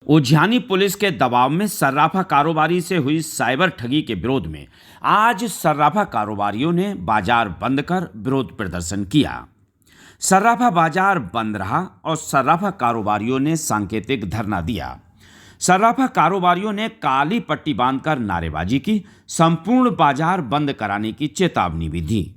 Ujjaini police के दबाव में सर्राफा कारोबारी से हुई साइबर ठगी के विरोध में आज सर्राफा कारोबारियों ने बाजार बंद कर विरोध प्रदर्शन किया। सर्राफा बाजार बंद रहा और सर्राफा कारोबारियों ने सांकेतिक धरना दिया। सर्राफा कारोबारियों ने काली पट्टी बांधकर नारेबाजी की, संपूर्ण बाजार बंद कराने की चेतावनी भी दी।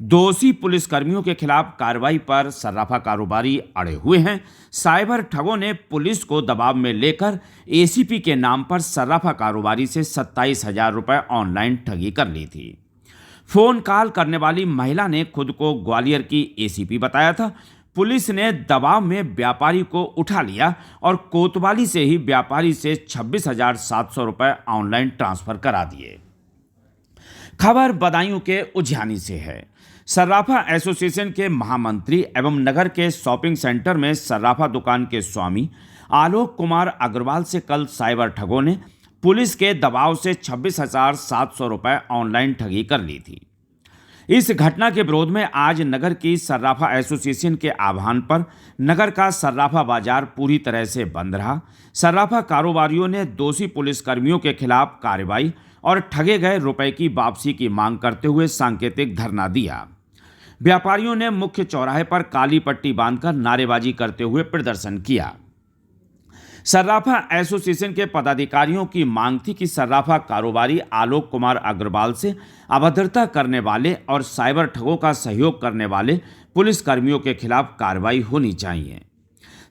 दोषी पुलिसकर्मियों के खिलाफ कार्रवाई पर सर्राफा कारोबारी अड़े हुए हैं। साइबर ठगों ने पुलिस को दबाव में लेकर एसीपी के नाम पर सर्राफा कारोबारी से 27,000 रुपये ऑनलाइन ठगी कर ली थी। फोन कॉल करने वाली महिला ने खुद को ग्वालियर की एसीपी बताया था। पुलिस ने दबाव में व्यापारी को उठा लिया और कोतवाली से ही व्यापारी से 26,700 रुपये ऑनलाइन ट्रांसफर करा दिए। खबर बदायूं के उज्जैनी से है। सर्राफा एसोसिएशन के महामंत्री एवं नगर के शॉपिंग सेंटर में सर्राफा दुकान के स्वामी आलोक कुमार अग्रवाल से कल साइबर ठगों ने पुलिस के दबाव से 26,700 रुपये ऑनलाइन ठगी कर ली थी। इस घटना के विरोध में आज नगर की सर्राफा एसोसिएशन के आह्वान पर नगर का सर्राफा बाजार पूरी तरह से बंद रहा। सर्राफा कारोबारियों ने दोषी पुलिसकर्मियों के खिलाफ कार्रवाई और ठगे गए रुपए की वापसी की मांग करते हुए सांकेतिक धरना दिया। व्यापारियों ने मुख्य चौराहे पर काली पट्टी बांधकर नारेबाजी करते हुए प्रदर्शन किया। सर्राफा एसोसिएशन के पदाधिकारियों की मांग थी कि सर्राफा कारोबारी आलोक कुमार अग्रवाल से अभद्रता करने वाले और साइबर ठगों का सहयोग करने वाले पुलिसकर्मियों के खिलाफ कार्रवाई होनी चाहिए।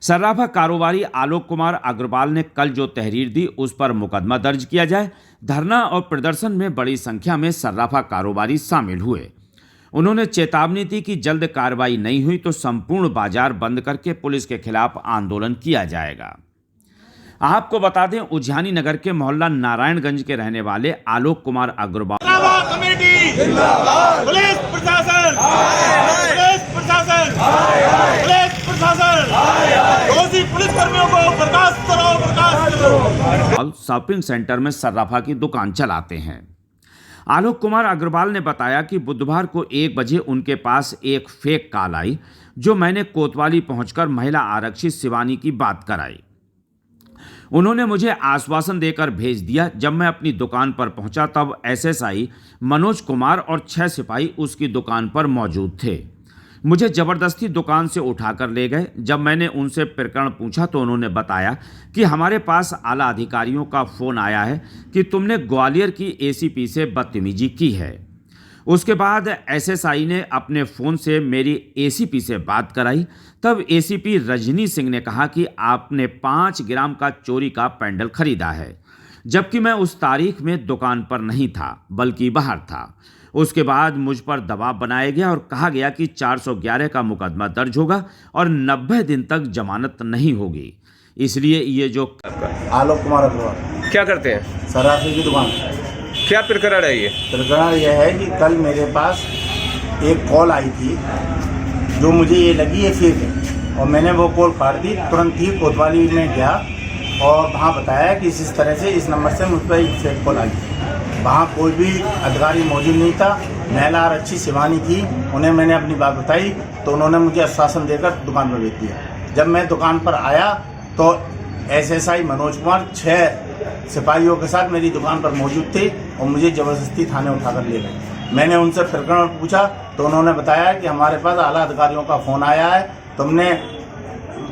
सर्राफा कारोबारी आलोक कुमार अग्रवाल ने कल जो तहरीर दी उस पर मुकदमा दर्ज किया जाए। धरना और प्रदर्शन में बड़ी संख्या में सर्राफा कारोबारी शामिल हुए। उन्होंने चेतावनी दी कि जल्द कार्रवाई नहीं हुई तो संपूर्ण बाजार बंद करके पुलिस के खिलाफ आंदोलन किया जाएगा। आपको बता दें, उज्जैनी नगर के मोहल्ला नारायणगंज के रहने वाले आलोक कुमार अग्रवाल शॉपिंग सेंटर में सर्राफा की दुकान चलाते हैं। आलोक कुमार अग्रवाल ने बताया कि बुधवार को 1 बजे उनके पास एक फेक कॉल आई, जो मैंने कोतवाली पहुंचकर महिला आरक्षी शिवानी की बात कराई। उन्होंने मुझे आश्वासन देकर भेज दिया। जब मैं अपनी दुकान पर पहुंचा तब एसएसआई मनोज कुमार और 6 सिपाही उसकी दुकान पर मौजूद थे। मुझे जबरदस्ती दुकान से उठाकर ले गए। जब मैंने उनसे प्रकरण पूछा तो उन्होंने बताया कि हमारे पास आला अधिकारियों का फ़ोन आया है कि तुमने ग्वालियर की एसीपी से बदतमीजी की है। उसके बाद एसएसआई ने अपने फ़ोन से मेरी एसीपी से बात कराई। तब एसीपी रजनी सिंह ने कहा कि आपने 5 ग्राम का चोरी का पैंडल खरीदा है, जबकि मैं उस तारीख में दुकान पर नहीं था बल्कि बाहर था। उसके बाद मुझ पर दबाव बनाया गया और कहा गया कि 411 का मुकदमा दर्ज होगा और 90 दिन तक जमानत नहीं होगी। इसलिए ये जो आलोक कुमार अग्रवाल क्या करते हैं? सर्राफे की दुकान। क्या प्रकरण है ये? प्रकरण यह है कि कल मेरे पास एक कॉल आई थी जो मुझे ये लगी ये फेक है, और मैंने वो कॉल काट दी। तुरंत ही कोतवाली में गया और वहाँ बताया कि इस तरह से इस नंबर से मुझ पर एक फेक कॉल आई। वहाँ कोई भी अधिकारी मौजूद नहीं था। महिला आरक्षी शिवानी थी। उन्हें मैंने अपनी बात बताई तो उन्होंने मुझे आश्वासन देकर दुकान पर भेज दिया। जब मैं दुकान पर आया तो एसएसआई मनोज कुमार 6 सिपाहियों के साथ मेरी दुकान पर मौजूद थे और मुझे ज़बरदस्ती थाने उठाकर ले गए। मैंने उनसे प्रकरण पूछा तो उन्होंने बताया कि हमारे पास आला अधिकारियों का फ़ोन आया है। तुमने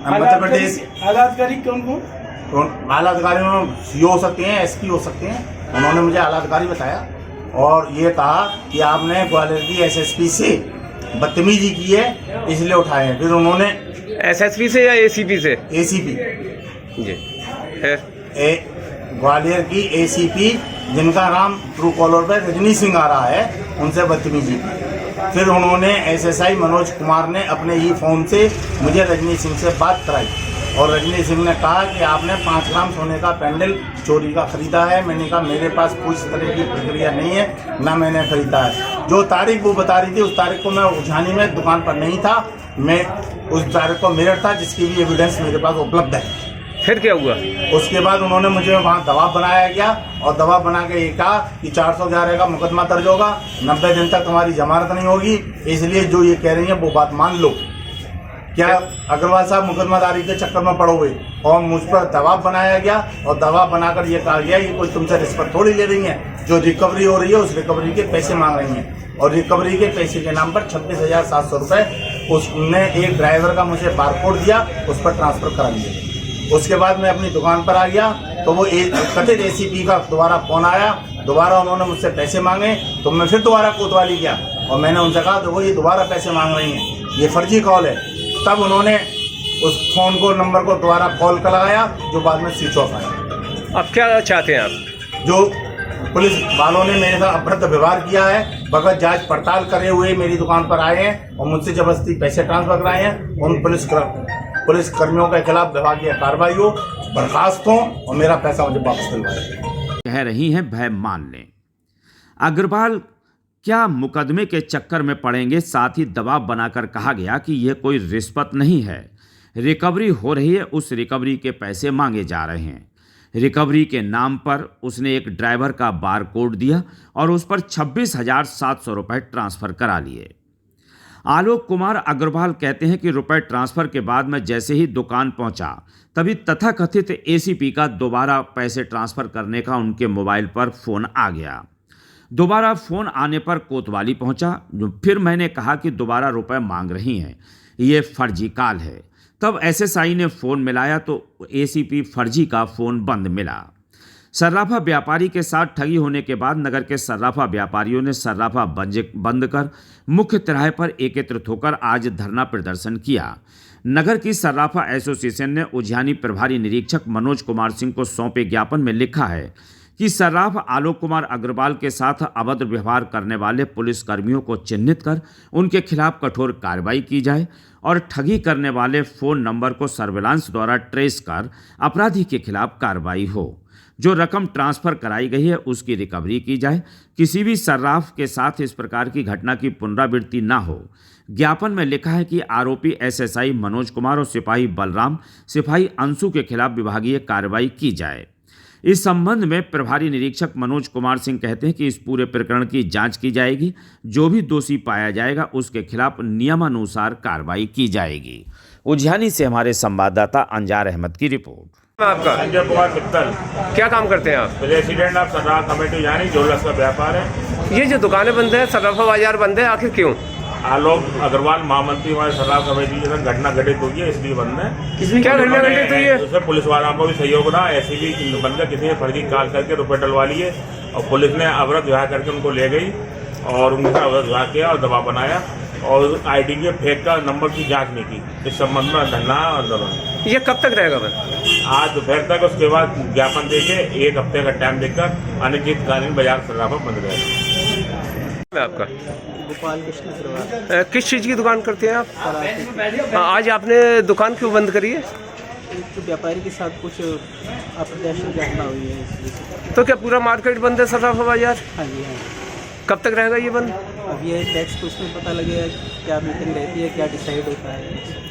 मध्य प्रदेश आला अधिकारी कौन? आला अधिकारी में सीओ हो सकते हैं, एसपी हो सकते हैं। उन्होंने मुझे आला अधिकारी बताया और ये कहा कि आपने ग्वालियर की एसएसपी से बदतमीजी की है इसलिए उठाए हैं। फिर उन्होंने एसएसपी से या एसीपी से? एसीपी जी ग्वालियर की एसीपी जिनका नाम ट्रू कॉलर पर रजनी सिंह आ रहा है, उनसे बदतमीजी की। फिर उन्होंने एसएसआई मनोज कुमार ने अपने ही फ़ोन से मुझे रजनी सिंह से बात कराई और रजनी सिंह ने कहा कि आपने 5 ग्राम सोने का पैंडल चोरी का खरीदा है। मैंने कहा मेरे पास कोई इस तरह की प्रक्रिया नहीं है, ना मैंने खरीदा है। जो तारीख वो बता रही थी उस तारीख को मैं उज्जैनी में दुकान पर नहीं था। मैं उस तारीख को मिरर था जिसकी भी एविडेंस मेरे पास उपलब्ध है। फिर क्या हुआ? उसके बाद उन्होंने मुझे वहाँ दबाव बनाया गया और दबाव बना के ये कहा कि 411 का मुकदमा दर्ज होगा, 90 दिन तक तुम्हारी जमानत नहीं होगी। इसलिए जो ये कह रही है वो बात मान लो। क्या अग्रवाल साहब मुकदमादारी के चक्कर में पड़ोगे और मुझ पर दबाव बनाया गया और दबाव बनाकर ये कहा गया कि कोई तुमसे रिश्वत थोड़ी ले रही है, जो रिकवरी हो रही है उस रिकवरी के पैसे मांग रही हैं और रिकवरी के पैसे के नाम पर 26,700 रुपये उसने एक ड्राइवर का मुझे बारकोड दिया, उस पर ट्रांसफर करा दिया। उसके बाद मैं अपनी दुकान पर आ गया तो वो कथित एसीपी का दोबारा फोन आया, दोबारा उन्होंने मुझसे पैसे मांगे तो मैं फिर दोबारा कोतवाली गया और मैंने उनसे कहा तो वो ये दोबारा पैसे मांग रही हैं, ये फर्जी कॉल है। तब उन्होंने उस फोन को नंबर को दोबारा कॉल कर लगाया जो बाद में स्विच ऑफ आया। अब क्या चाहते हैं आप? जो पुलिस वालों ने मेरे साथ अभद्र व्यवहार किया है, बगैर जांच पड़ताल करे हुए मेरी दुकान पर आए हैं और मुझसे जबरदस्ती पैसे ट्रांसफर कराए हैं, उन पुलिस कर्मियों के खिलाफ विभागीय कार्रवाई हो, बर्खास्त हो और मेरा पैसा मुझे वापस दिलवाए। कह रही हैं भय मान लें। अग्रवाल क्या मुकदमे के चक्कर में पड़ेंगे? साथ ही दबाव बनाकर कहा गया कि यह कोई रिश्वत नहीं है, रिकवरी हो रही है, उस रिकवरी के पैसे मांगे जा रहे हैं। रिकवरी के नाम पर उसने एक ड्राइवर का बार कोड दिया और उस पर 26,700 रुपये ट्रांसफ़र करा लिए। आलोक कुमार अग्रवाल कहते हैं कि रुपए ट्रांसफ़र के बाद मैं जैसे ही दुकान पहुंचा तभी तथाकथित एसीपी का दोबारा पैसे ट्रांसफ़र करने का उनके मोबाइल पर फ़ोन आ गया। दोबारा फ़ोन आने पर कोतवाली पहुंचा, फिर मैंने कहा कि दोबारा रुपए मांग रही हैं, ये फर्जी कॉल है। तब एसएसआई ने फ़ोन मिलाया तो एसीपी फर्जी का फ़ोन बंद मिला। सर्राफा व्यापारी के साथ ठगी होने के बाद नगर के सर्राफा व्यापारियों ने सर्राफा बंद कर मुख्य तिराहे पर एकत्रित होकर आज धरना प्रदर्शन किया। नगर की सर्राफा एसोसिएशन ने उज्जैनी प्रभारी निरीक्षक मनोज कुमार सिंह को सौंपे ज्ञापन में लिखा है कि सर्राफ आलोक कुमार अग्रवाल के साथ अभद्र व्यवहार करने वाले पुलिसकर्मियों को चिन्हित कर उनके खिलाफ कठोर कार्रवाई की जाए और ठगी करने वाले फ़ोन नंबर को सर्विलांस द्वारा ट्रेस कर अपराधी के खिलाफ कार्रवाई हो। जो रकम ट्रांसफ़र कराई गई है उसकी रिकवरी की जाए। किसी भी सर्राफ के साथ इस प्रकार की घटना की पुनरावृत्ति न हो। ज्ञापन में लिखा है कि आरोपी एसएसआई मनोज कुमार और सिपाही बलराम, सिपाही अंशु के खिलाफ विभागीय कार्रवाई की जाए। इस संबंध में प्रभारी निरीक्षक मनोज कुमार सिंह कहते हैं कि इस पूरे प्रकरण की जांच की जाएगी, जो भी दोषी पाया जाएगा उसके खिलाफ नियमानुसार कार्रवाई की जाएगी। उज्जैनी से हमारे संवाददाता अंजार अहमद की रिपोर्ट। आपका संजय कुमार मित्तल, क्या काम करते हैं आप? प्रेसिडेंट ऑफ सर्राफा कमेटी यानी ज्वेलर्स का व्यापार है। ये जो दुकानें बंद है, सर्राफा बाजार बंद है, आखिर क्यों? आलोक अग्रवाल महामंत्री हमारे सर्राफा कमेटी के साथ घटना घटित हुई है, इसलिए बंद है। क्या घटना घटित हुई है? उसमें पुलिस वालों को भी सहयोग रहा, ऐसी भी बंद है, किसी ने फर्जी कॉल करके रुपये डलवा लिए और पुलिस ने अवैध व्यवहार करके उनको ले गई और उनका अवैध व्यवहार किया और दबाव बनाया और आईडी के फेक का नंबर की जांच नहीं की। इस संबंध में धरना आंदोलन ये कब तक रहेगा बंद? आज दोपहर तक, उसके बाद ज्ञापन देके 1 हफ्ते का टाइम देकर अनिश्चितकालीन बाजार सर्राफा बंद रहेगा। आपका गोपाल कृष्ण अग्रवाल, किस चीज़ की दुकान करते हैं आप? पराठे। आज आपने दुकान क्यों बंद करी है? एक व्यापारी के साथ कुछ अप्रत्याशित घटना हुई है इसलिए। तो क्या पूरा मार्केट बंद है सर्राफा बाजार? हाँ जी, हाँ। कब तक रहेगा ये बंद? अब ये नेक्स्ट उसमें पता लगेगा क्या मीटिंग रहती है, क्या डिसाइड होता है।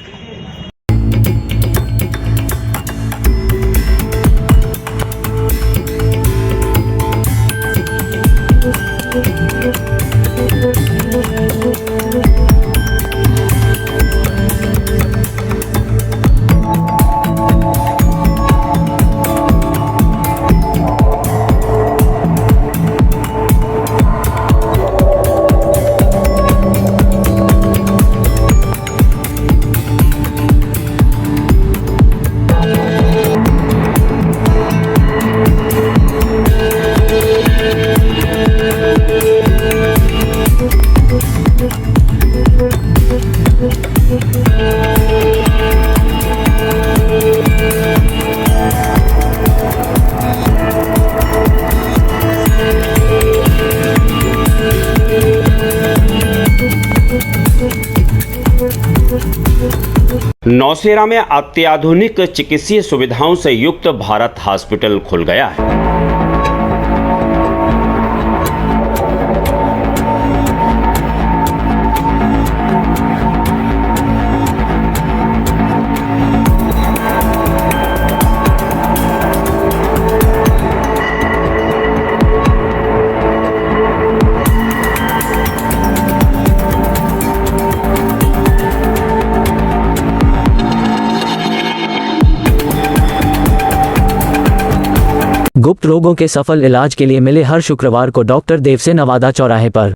नौशेरा में अत्याधुनिक चिकित्सीय सुविधाओं से युक्त भारत हॉस्पिटल खुल गया है। गुप्त रोगों के सफल इलाज के लिए मिले हर शुक्रवार को डॉक्टर देव से नवादा चौराहे पर।